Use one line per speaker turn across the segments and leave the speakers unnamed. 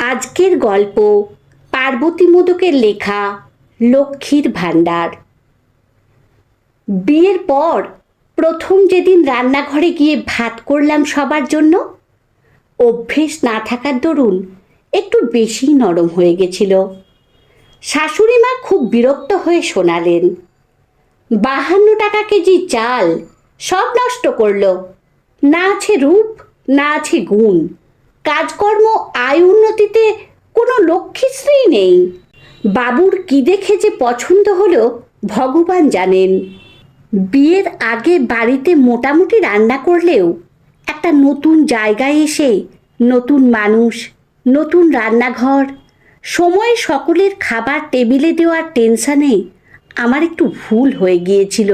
আজকের গল্প পার্বতী মোদকের লেখা লক্ষ্মীর ভাণ্ডার। বিয়ের পর প্রথম যেদিন রান্নাঘরে গিয়ে ভাত করলাম সবার জন্য, অভ্যেস না থাকার দরুন একটু বেশি নরম হয়ে গেছিল। শাশুড়ি মা খুব বিরক্ত হয়ে শোনালেন, 52 টাকা কেজি চাল, সব নষ্ট করলো। না আছে রূপ, না আছে গুণ, কাজকর্ম আয় উন্নতিতে কোনো লক্ষ্মীশ্রী নেই। বাবুর কি দেখে যে পছন্দ হলো ভগবান জানেন। বিয়ের আগে বাড়িতে মোটামুটি রান্না করলেও একটা নতুন জায়গায় এসে নতুন মানুষ, নতুন রান্নাঘর, সময়ে সকলের খাবার টেবিলে দেওয়ার টেনশানে আমার একটু ভুল হয়ে গিয়েছিল।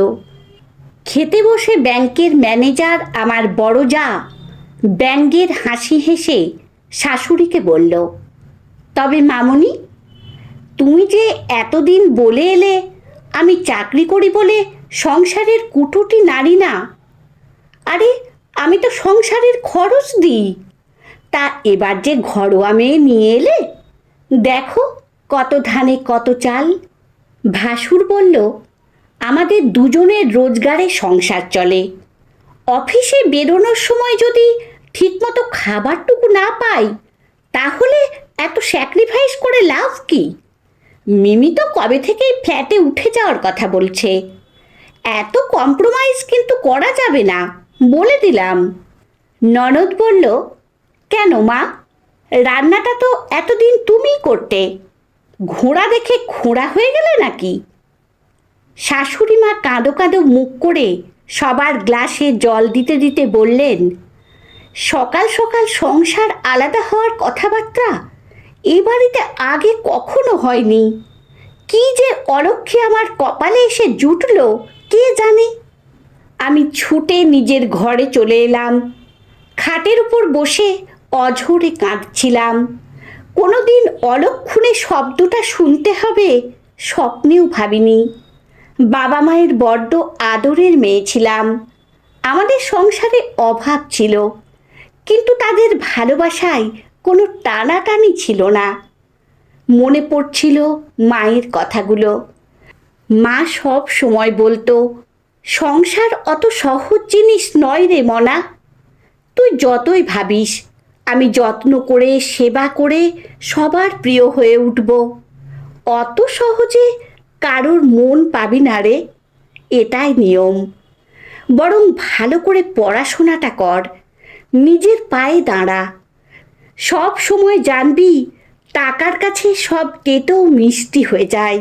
খেতে বসে ব্যাংকের ম্যানেজার আমার বড় যা ব্যঙ্গের হাসি হেসে শাশুড়িকে বলল, তবে মামনি, তুমি যে এতদিন বলে এলে আমি চাকরি করি বলে সংসারের কুটোটি নাড়ি না। আরে আমি তো সংসারের খরচ দিই। তা এবার যে ঘরোয়া মেয়ে নিয়ে এলে, দেখো কত ধানে কত চাল। ভাসুর বলল, আমাদের দুজনের রোজগারে সংসার চলে। অফিসে বেরোনোর সময় যদি ঠিকমতো খাবারটুকু না পাই, তাহলে এত স্যাক্রিফাইস করে লাভ কি? মিমি তো কবে থেকেই ফ্ল্যাটে উঠে যাওয়ার কথা বলছে। এত কম্প্রোমাইজ কিন্তু করা যাবে না, বলে দিলাম। ননদ বলল, কেন মা, রান্নাটা তো এতদিন তুমিই করতে, ঘোড়া দেখে খোঁড়া হয়ে গেলে নাকি? শাশুড়ি মা কাঁদো কাঁদো মুখ করে সবার গ্লাসে জল দিতে দিতে বললেন, সকাল সকাল সংসার আলাদা হওয়ার কথাবার্তা এ বাড়িতে আগে কখনো হয়নি। কি যে অলক্ষ্যে আমার কপালে এসে জুটল কে জানে। আমি ছুটে নিজের ঘরে চলে এলাম। খাটের উপর বসে অঝোরে কাঁদছিলাম। কোনোদিন অলক্ষণে শব্দটা শুনতে হবে স্বপ্নেও ভাবিনি। বাবা মায়ের বড্ড আদরের মেয়ে ছিলাম। আমাদের সংসারে অভাব ছিল, কিন্তু তাদের ভালোবাসায় কোনো টানাটানি ছিল না। মনে পড়ছিল মায়ের কথাগুলো। মা সব সময় বলতো, সংসার অত সহজ জিনিস নয় রে মনা। তুই যতই ভাবিস আমি যত্ন করে সেবা করে সবার প্রিয় হয়ে উঠব, অত সহজে কারোর মন পাবি না রে। এটাই নিয়ম। বরং ভালো করে পড়াশোনাটা কর, নিজের পায়ে দাঁড়া। সব সময় জানবি টাকার কাছে সব তেতো মিষ্টি হয়ে যায়।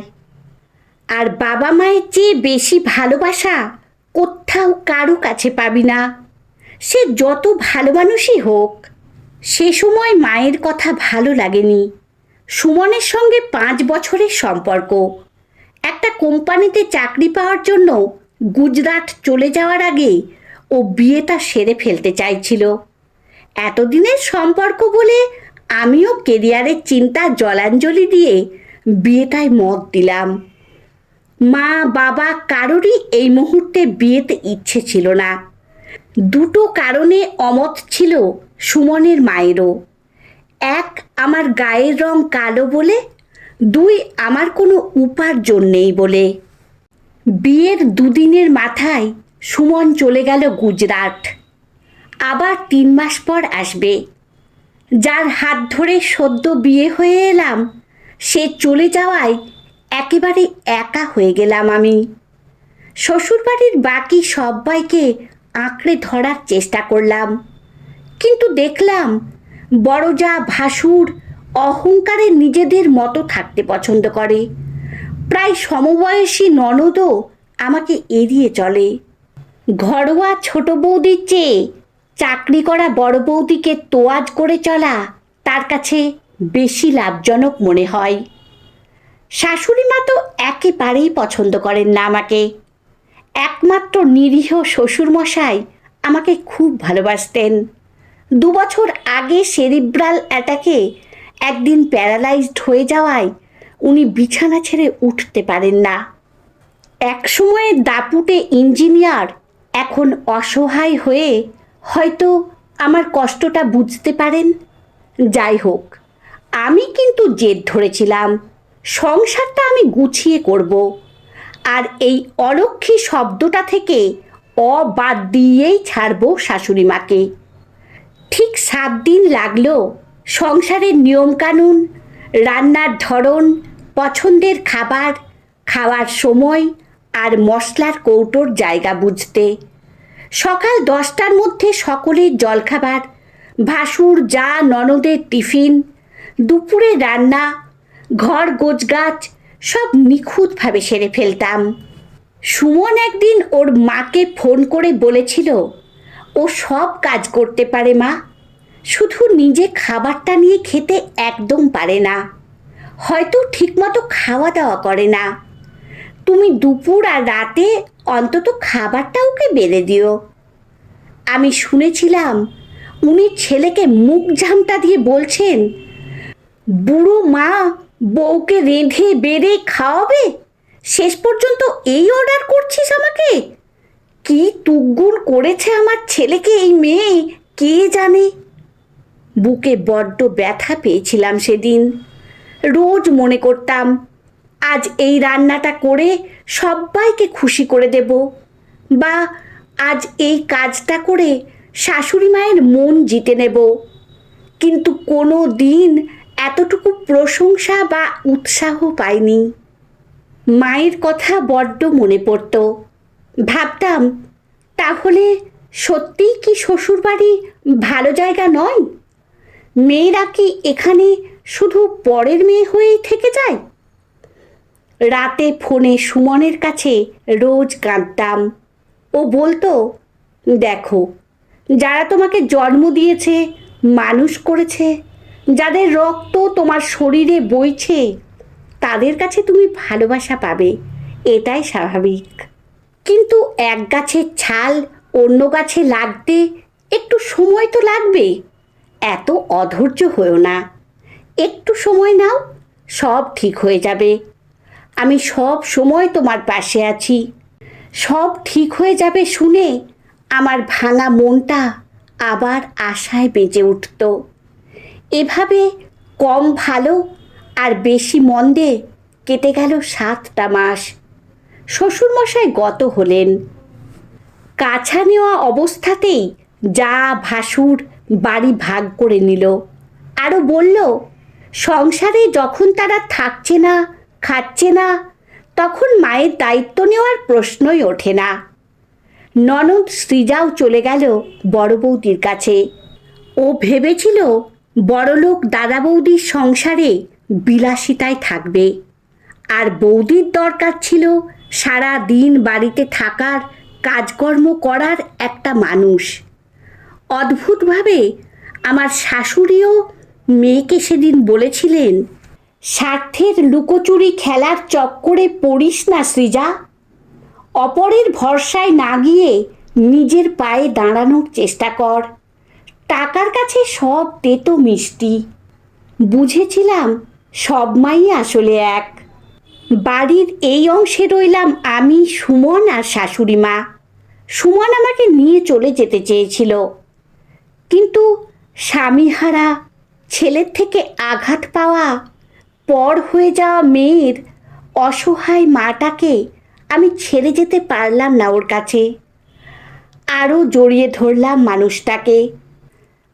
আর বাবা মায়ের চেয়ে বেশি ভালোবাসা কোথাও কারো কাছে পাবি না, সে যত ভালো মানুষই হোক। সে সময় মায়ের কথা ভালো লাগেনি। সুমনের সঙ্গে 5 বছরের সম্পর্ক। একটা কোম্পানিতে চাকরি পাওয়ার জন্য গুজরাট চলে যাওয়ার আগে ও বিয়েটা সেরে ফেলতে চাইছিল। এতদিনের সম্পর্ক বলে আমিও কেরিয়ারের চিন্তা জলাঞ্জলি দিয়ে বিয়েটায় মত দিলাম। মা বাবা কারোরই এই মুহূর্তে বিয়েতে ইচ্ছে ছিল না। দুটো কারণে অমত ছিল সুমনের মায়েরও। এক, আমার গায়ের রং কালো বলে, 2, আমার কোনো উপার্জন নেই বলে। বিয়ের 2 দিনের মাথায় সুমন চলে গেল গুজরাট। আবার 3 মাস পর আসবে। যার হাত ধরে সদ্য বিয়ে হয়ে এলাম, সে চলে যাওয়ায় একেবারে একা হয়ে গেলাম আমি। শ্বশুরবাড়ির বাকি সবাইকে আঁকড়ে ধরার চেষ্টা করলাম, কিন্তু দেখলাম বড় যা ভাসুর অহংকারে নিজেদের মতো থাকতে পছন্দ করে। প্রায় সমবয়সী ননদও আমাকে এড়িয়ে চলে। ঘরোয়া ছোট বৌদির চেয়ে চাকরি করা বড় বৌদিকে তোয়াজ করে চলা তার কাছে বেশি লাভজনক মনে হয়। শাশুড়ি মা তো একেবারেই পছন্দ করেন না আমাকে। একমাত্র নিরীহ শ্বশুরমশাই আমাকে খুব ভালোবাসতেন। 2 বছর আগে সেরিব্রাল অ্যাটাকে একদিন প্যারালাইজড হয়ে যাওয়ায় উনি বিছানা ছেড়ে উঠতে পারেন না। এক সময়ের দাপুটে ইঞ্জিনিয়ার এখন অসহায় হয়ে হয়তো আমার কষ্টটা বুঝতে পারেন। যাই হোক, আমি কিন্তু জেদ ধরেছিলাম সংসারটা আমি গুছিয়ে করব, আর এই অলক্ষ্মী শব্দটা থেকে বাদ দিয়েই ছাড়বো শাশুড়ি মাকে। ঠিক 7 দিন লাগলো সংসারের নিয়মকানুন, রান্নার ধরন, পছন্দের খাবার, খাওয়ার সময় আর মশলার কৌটোর জায়গা বুঝতে। সকাল 10টার মধ্যে সকলের জলখাবার, ভাসুর যা ননদের টিফিন, দুপুরে রান্না, ঘর গোছগাছ সব নিখুঁতভাবে সেরে ফেলতাম। সুমন একদিন ওর মাকে ফোন করে বলেছিল, ও সব কাজ করতে পারে মা, শুধু নিজে খাবারটা নিয়ে খেতে একদম পারে না, হয়তো ঠিকমতো খাওয়া দাওয়া করে না। তুমি দুপুর আর রাতে অন্তত খাবারটা ওকে বেড়ে দিও। আমি শুনেছিলাম উনি ছেলেকে মুখ ঝামটা দিয়ে বলছেন, বুড়ো মা বউকে রেঁধে বেড়ে খাওয়াবে, শেষ পর্যন্ত এই অর্ডার করছিস আমাকে। কি তুগুন করেছে আমার ছেলেকে এই মেয়ে, কে জানে। বুকে বড্ড ব্যথা পেয়েছিলাম সেদিন। রোজ মনে করতাম আজ এই রান্নাটা করে সবাইকে খুশি করে দেব, বা আজ এই কাজটা করে শাশুড়ি মায়ের মন জিতে নেব, কিন্তু কোনো দিন এতটুকু প্রশংসা বা উৎসাহ পাইনি। মায়ের কথা বড্ড মনে পড়ত। ভাবতাম, তাহলে সত্যিই কি শ্বশুরবাড়ি ভালো জায়গা নয়? মেয়েরা কি এখানে শুধু পরের মেয়ে হয়েই থেকে যায়? রাতে ফোনে সুমনের কাছে রোজ কাঁদতাম। ও বলতো, দেখো, যারা তোমাকে জন্ম দিয়েছে, মানুষ করেছে, যাদের রক্ত তোমার শরীরে বইছে, তাদের কাছে তুমি ভালোবাসা পাবে, এটাই স্বাভাবিক। কিন্তু এক গাছের ছাল অন্য গাছে লাগতে একটু সময় তো লাগবে। এত অধৈর্য হয়েও না, একটু সময় নাও, সব ঠিক হয়ে যাবে। আমি সব সময় তোমার পাশে আছি। সব ঠিক হয়ে যাবে শুনে আমার ভাঙা মনটা আবার আশায় বেজে উঠত। এভাবে কম ভালো আর বেশি মন্দে কেটে গেল 7টা মাস। শ্বশুরমশাই গত হলেন। কাছা নেওয়া অবস্থাতেই যা ভাসুর বাড়ি ভাগ করে নিল। আরও বলল, সংসারে যখন তারা থাকছে না, খাচ্ছে না, তখন মায়ের দায়িত্ব নেওয়ার প্রশ্নই ওঠে না। ননদ সৃজাও চলে গেল বড় বৌদির কাছে। ও ভেবেছিল বড়লোক দাদা বৌদির সংসারে বিলাসিতায় থাকবে, আর বৌদির দরকার ছিল সারা দিন বাড়িতে থাকার, কাজকর্ম করার একটা মানুষ। অদ্ভুতভাবে আমার শাশুড়িও মেয়েকে সেদিন বলেছিলেন, স্বার্থের লুকোচুরি খেলার চক্করে পড়িস না সৃজা, অপরের ভরসায় না গিয়ে নিজের পায়ে দাঁড়ানোর চেষ্টা কর, টাকার কাছে সব তেতো মিষ্টি। বুঝেছিলাম সব মাই আসলে এক। বাড়ির এই অংশে রইলাম আমি, সুমন আর শাশুড়ি মা। সুমন আমাকে নিয়ে চলে যেতে চেয়েছিল, কিন্তু স্বামীহারা, ছেলের থেকে আঘাত পাওয়া, পর হয়ে যাওয়া মেয়ের অসহায় মাটাকে আমি ছেড়ে যেতে পারলাম না ওর কাছে। আরও জড়িয়ে ধরলাম মানুষটাকে।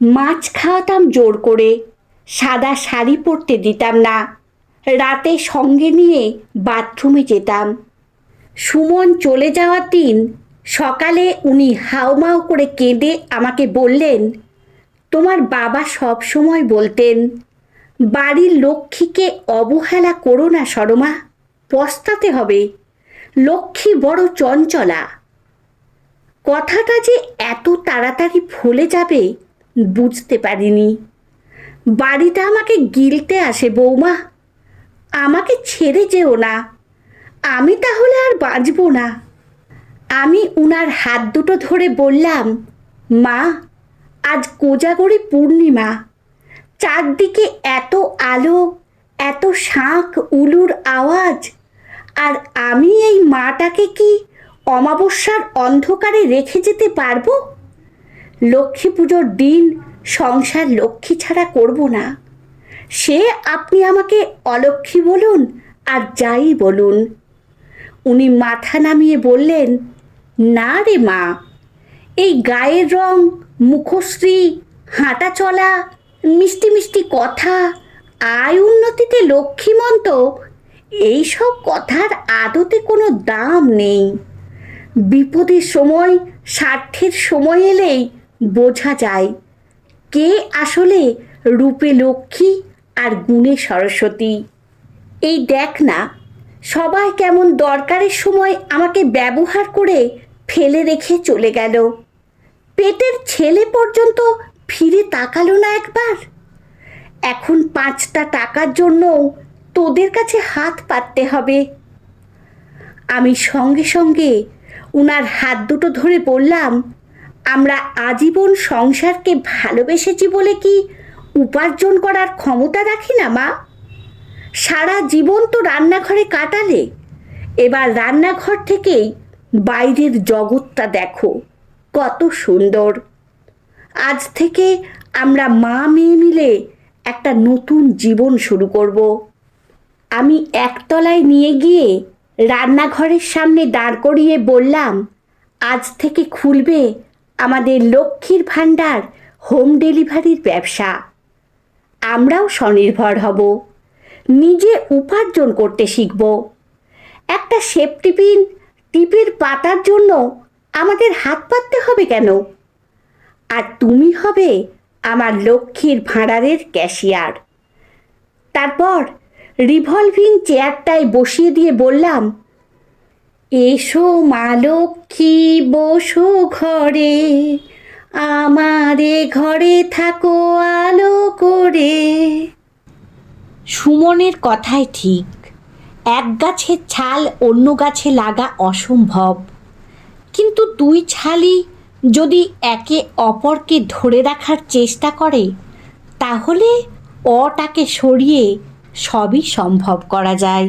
মাছ খাওয়াতাম জোর করে, সাদা শাড়ি পরতে দিতাম না, রাতে সঙ্গে নিয়ে বাথরুমে যেতাম। সুমন চলে যাওয়ার দিন সকালে উনি হাউমাউ করে কেঁদে আমাকে বললেন, তোমার বাবা সব সময় বলতেন, বাড়ির লক্ষ্মীকে অবহেলা করো না সরমা, পস্তাতে হবে, লক্ষ্মী বড় চঞ্চলা। কথাটা যে এত তাড়াতাড়ি ভুলে যাবে বুঝতে পারিনি। বাড়িটা আমাকে গিলতে আসে বৌমা, আমাকে ছেড়ে যেও না, আমি তাহলে আর বাঁচব না। আমি উনার হাত দুটো ধরে বললাম, মা, আজ কোজাগরী পূর্ণিমা, চারদিকে এত আলো, এত শাঁখ উলুর আওয়াজ, আর আমি এই মাটাকে কি অমাবস্যার অন্ধকারে রেখে যেতে পারবো? লক্ষ্মী পুজোর দিন সংসার লক্ষ্মী ছাড়া করব না, সে আপনি আমাকে অলক্ষ্মী বলুন আর যাই বলুন। উনি মাথা নামিয়ে বললেন, না রে মা, এই গায়ের রং, মুখশ্রী, হাঁটা চলা, মিষ্টি মিষ্টি কথা, আয় উন্নতিতে লক্ষ্মীমন্ত, এইসব কথার আদতে কোনো দাম নেই। বিপদের সময়, স্বার্থের সময় এলেই বোঝা যায় কে আসলে রূপে লক্ষ্মী আর গুণে সরস্বতী। এই দেখ না, সবাই কেমন দরকারের সময় আমাকে ব্যবহার করে ফেলে রেখে চলে গেল। পেটের ছেলে পর্যন্ত ফিরে তাকালো না একবার। এখন 5টা টাকার জন্যও তোদের কাছে হাত পাততে হবে। আমি সঙ্গে সঙ্গে উনার হাত দুটো ধরে বললাম, আমরা আজীবন সংসারকে ভালোবেসেছি বলে কি উপার্জন করার ক্ষমতা রাখি না মা? সারা জীবন তো রান্নাঘরে কাটালে, এবার রান্নাঘর থেকেই বাইরের জগৎটা দেখো কত সুন্দর। আজ থেকে আমরা মা মেয়ে মিলে একটা নতুন জীবন শুরু করব। আমি একতলায় নিয়ে গিয়ে রান্নাঘরের সামনে দাঁড় করিয়ে বললাম, আজ থেকে খুলবে আমাদের লক্ষ্মীর ভাণ্ডার হোম ডেলিভারির ব্যবসা। আমরাও স্বনির্ভর হব, নিজে উপার্জন করতে শিখব। একটা সেফটি পিন টিপের পাতার জন্য আমাদের হাত পাততে হবে কেন? আর তুমি হবে আমার লক্ষ্মীর ভাণ্ডারের ক্যাশিয়ার। তারপর রিভলভিং চেয়ারটায় বসিয়ে দিয়ে বললাম, এসো মা লক্ষ্মী বসো ঘরে, আমারে ঘরে থাকো আলো করে। সুমনের কথাই ঠিক, এক গাছের ছাল অন্য গাছে লাগা অসম্ভব, কিন্তু দুই ছালই যদি একে অপরকে ধরে রাখার চেষ্টা করে তাহলে অটাকে সরিয়ে সবই সম্ভব করা যায়।